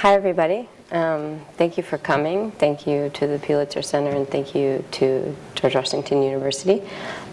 Hi, everybody. Thank you for coming. Thank you to the Pulitzer Center, and thank you to George Washington University.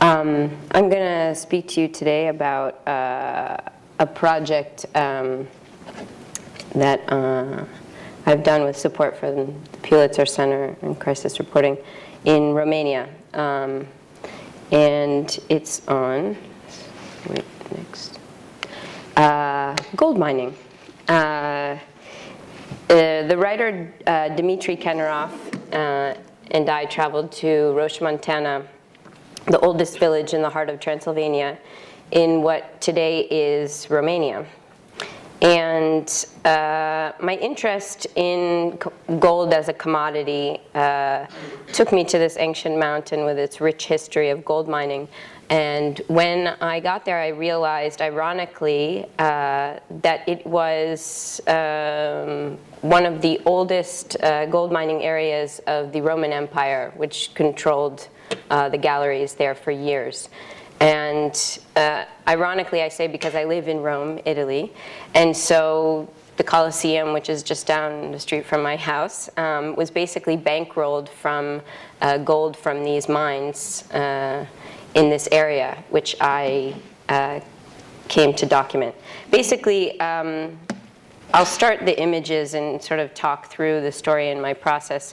I'm going to speak to you today about a project that I've done with support from the Pulitzer Center and Crisis Reporting in Romania. And it's on, gold mining. The writer Dmitry Kennerov and I traveled to Roș, Montana, the oldest village in the heart of Transylvania, in what today is Romania. And my interest in gold as a commodity took me to this ancient mountain with its rich history of gold mining. And when I got there, I realized, ironically, that it was one of the oldest gold mining areas of the Roman Empire, which controlled the galleries there for years. And ironically, I say because I live in Rome, Italy, and so the Colosseum, which is just down the street from my house, was basically bankrolled from gold from these mines in this area, which I came to document. Basically, I'll start the images and sort of talk through the story in my process.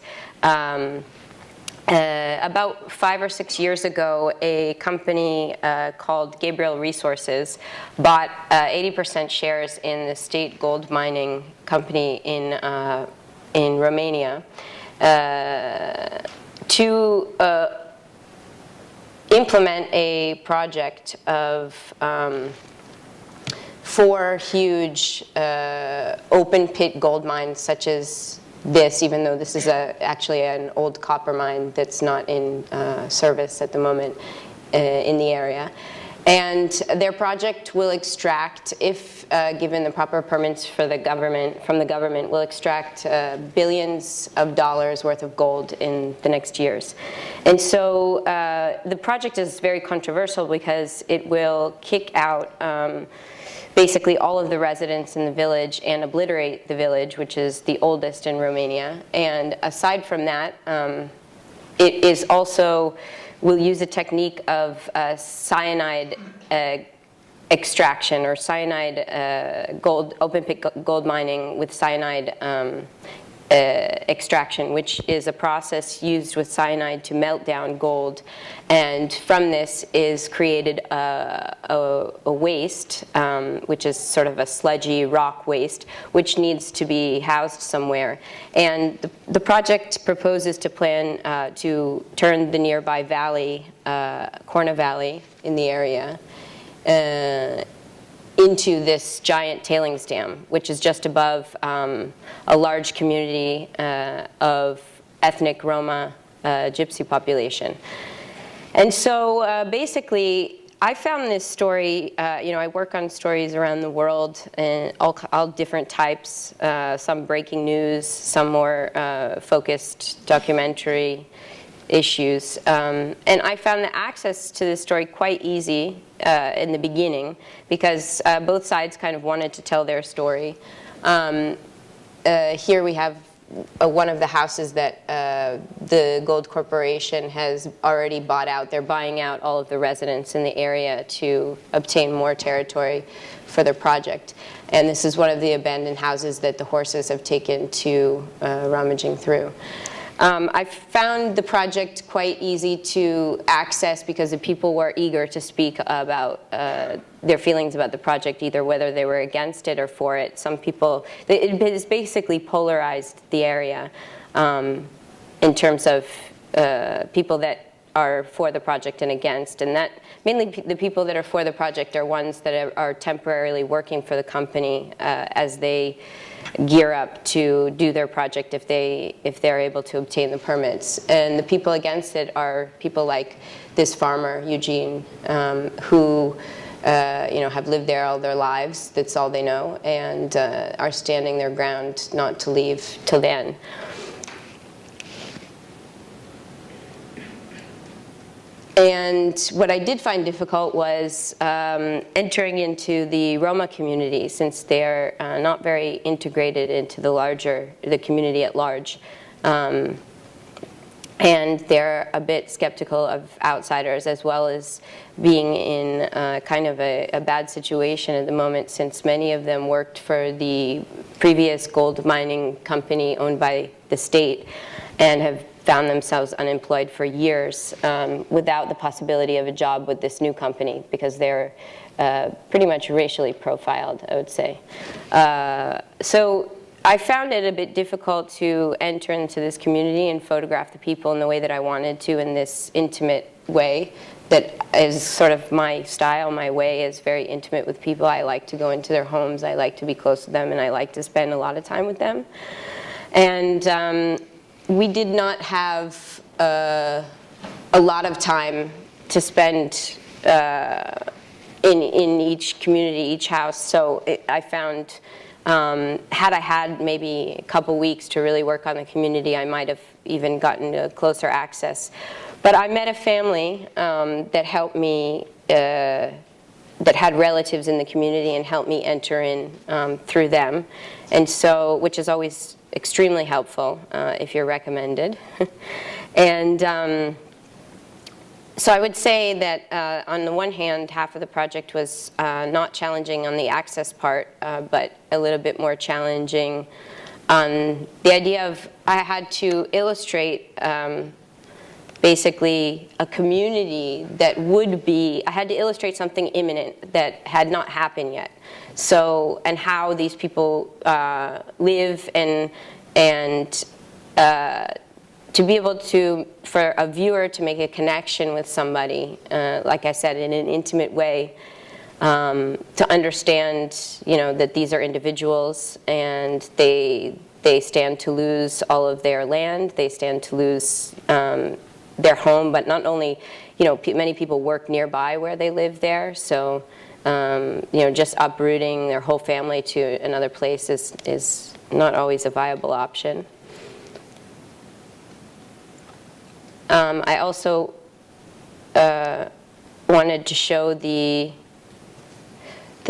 About 5 or 6 years ago, a company called Gabriel Resources bought 80% shares in the state gold mining company in Romania to implement a project of 4 huge open pit gold mines, such as this, even though this is actually an old copper mine that's not in service at the moment in the area. And their project will extract, if given the proper permits from the government, will extract billions of dollars worth of gold in the next years. And so the project is very controversial because it will kick out basically all of the residents in the village and obliterate the village, which is the oldest in Romania. And aside from that, it is also will use a technique of cyanide extraction, or cyanide open pit gold mining with cyanide extraction, which is a process used with cyanide to melt down gold. And from this is created a waste, which is sort of a sludgy rock waste, which needs to be housed somewhere. And the project proposes to plan to turn the nearby valley, Corna Valley in the area, into this giant tailings dam, which is just above a large community of ethnic Roma gypsy population. And so basically, I found this story, I work on stories around the world, and all different types, some breaking news, some more focused documentary issues. And I found the access to this story quite easy in the beginning, because both sides kind of wanted to tell their story. Here we have one of the houses that the Gold Corporation has already bought out. They're buying out all of the residents in the area to obtain more territory for their project. And this is one of the abandoned houses that the horses have taken to rummaging through. I found the project quite easy to access because the people were eager to speak about their feelings about the project, either whether they were against it or for it. Some people, it has basically polarized the area in terms of people that are for the project and against. And that mainly the people that are for the project are ones that are temporarily working for the company as they gear up to do their project if they're able to obtain the permits. And the people against it are people like this farmer, Eugene, who have lived there all their lives. That's all they know, and are standing their ground not to leave till then. And what I did find difficult was entering into the Roma community, since they're not very integrated into the community at large. And they're a bit skeptical of outsiders, as well as being in kind of a bad situation at the moment, since many of them worked for the previous gold mining company owned by the state and have found themselves unemployed for years without the possibility of a job with this new company, because they're pretty much racially profiled, I would say. So I found it a bit difficult to enter into this community and photograph the people in the way that I wanted to, in this intimate way that is sort of my style. My way is very intimate with people. I like to go into their homes, I like to be close to them, and I like to spend a lot of time with them. And we did not have a lot of time to spend in each community, each house. So I found, had I had maybe a couple weeks to really work on the community, I might have even gotten a closer access. But I met a family that helped me, that had relatives in the community, and helped me enter in through them. And so, which is always extremely helpful if you're recommended. And so I would say that on the one hand, half of the project was not challenging on the access part, but a little bit more challenging on the idea of, I had to illustrate basically a community that would be, I had to illustrate something imminent that had not happened yet. So, and how these people live, and to be able to, for a viewer to make a connection with somebody, like I said, in an intimate way, to understand, you know, that these are individuals, and they stand to lose all of their land, they stand to lose their home, but not only, you know, many people work nearby where they live there, so you know, just uprooting their whole family to another place is not always a viable option. I also wanted to show the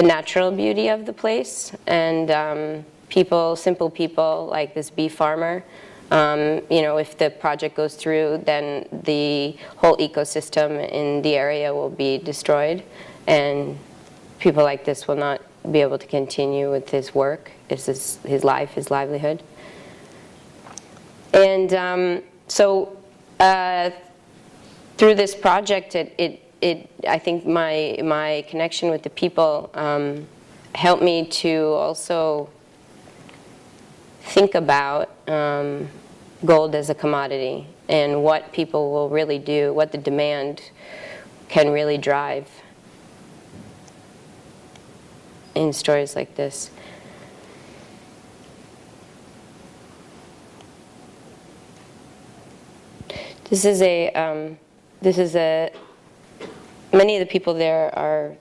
natural beauty of the place, and people, simple people like this bee farmer. You know, if the project goes through, then the whole ecosystem in the area will be destroyed, and people like this will not be able to continue with his work, his life, his livelihood. And so through this project, I think my connection with the people helped me to also think about gold as a commodity, and what people will really do, what the demand can really drive in stories like this. Many of the people there are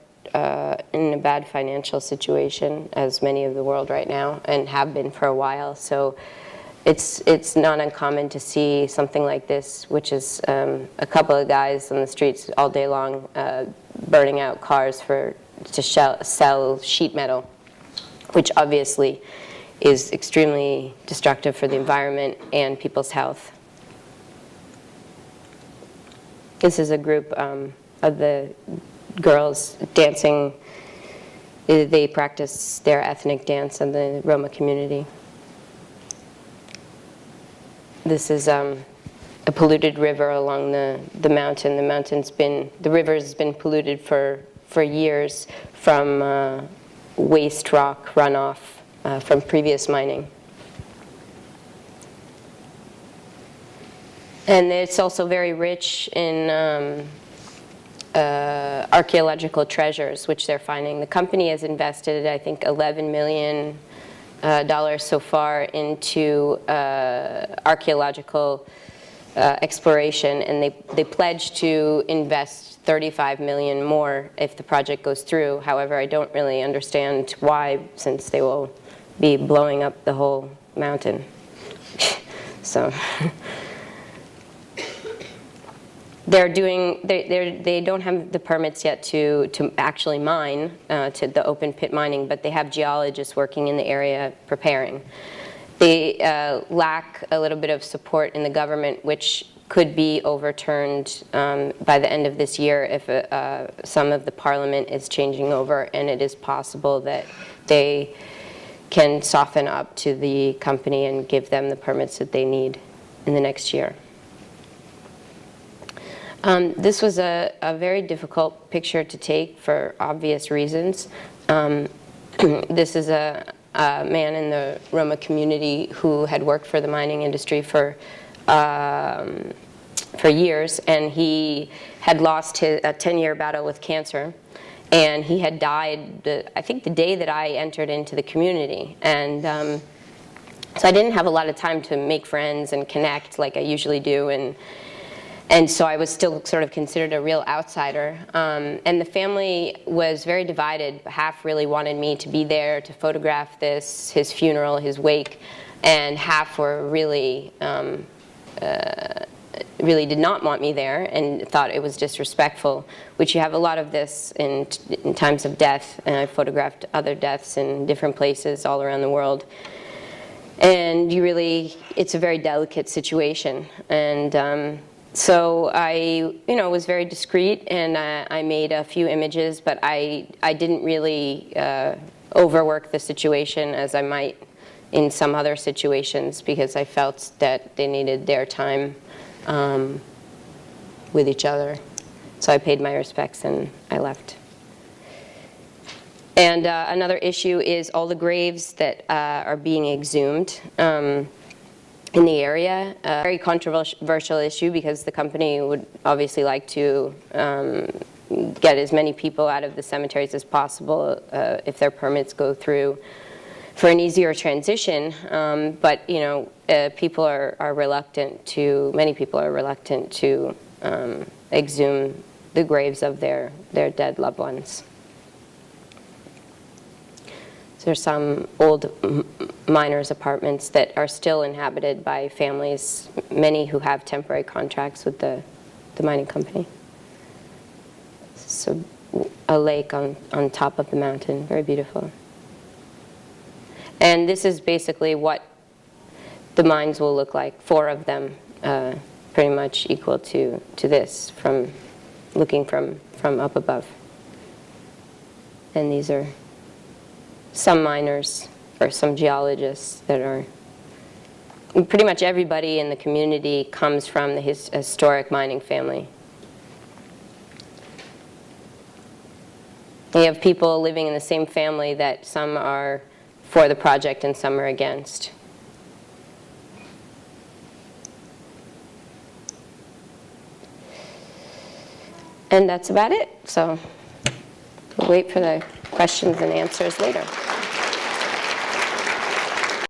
in a bad financial situation, as many of the world right now, and have been for a while. So it's not uncommon to see something like this, which is a couple of guys on the streets all day long burning out cars to sell sheet metal, which obviously is extremely destructive for the environment and people's health. This is a group of the girls dancing. They practice their ethnic dance in the Roma community. This is a polluted river along the mountain. The river has been polluted for years from waste rock runoff from previous mining. And it's also very rich in archaeological treasures, which they're finding. The company has invested, I think, $11 million so far into archaeological exploration, and they pledge to invest $35 million more if the project goes through. However, I don't really understand why, since they will be blowing up the whole mountain. So. they don't have the permits yet to actually mine, to the open pit mining, but they have geologists working in the area preparing. They lack a little bit of support in the government, which could be overturned by the end of this year if some of the parliament is changing over, and it is possible that they can soften up to the company and give them the permits that they need in the next year. This was a very difficult picture to take for obvious reasons. This is a man in the Roma community who had worked for the mining industry for years, and he had lost a 10-year battle with cancer, and he had died, I think, the day that I entered into the community. And so I didn't have a lot of time to make friends and connect like I usually do, and so I was still sort of considered a real outsider. And the family was very divided. Half really wanted me to be there to photograph this, his funeral, his wake, and half were really really did not want me there and thought it was disrespectful, which you have a lot of this in times of death. And I photographed other deaths in different places all around the world. And it's a very delicate situation. And so I, was very discreet, and I made a few images, but I didn't really overwork the situation as I might in some other situations, because I felt that they needed their time with each other. So I paid my respects and I left. And another issue is all the graves that are being exhumed in the area. A very controversial issue, because the company would obviously like to get as many people out of the cemeteries as possible if their permits go through for an easier transition. But people are reluctant to, many people are reluctant to exhume the graves of their dead loved ones. There's some old miners' apartments that are still inhabited by families, many who have temporary contracts with the mining company. So a lake on top of the mountain, very beautiful. And this is basically what the mines will look like, 4 of them, pretty much equal to this, from looking from up above. And these are some miners or some geologists that are, pretty much everybody in the community comes from the historic mining family. You have people living in the same family that some are for the project and some are against. And that's about it. So we'll wait for the questions and answers later.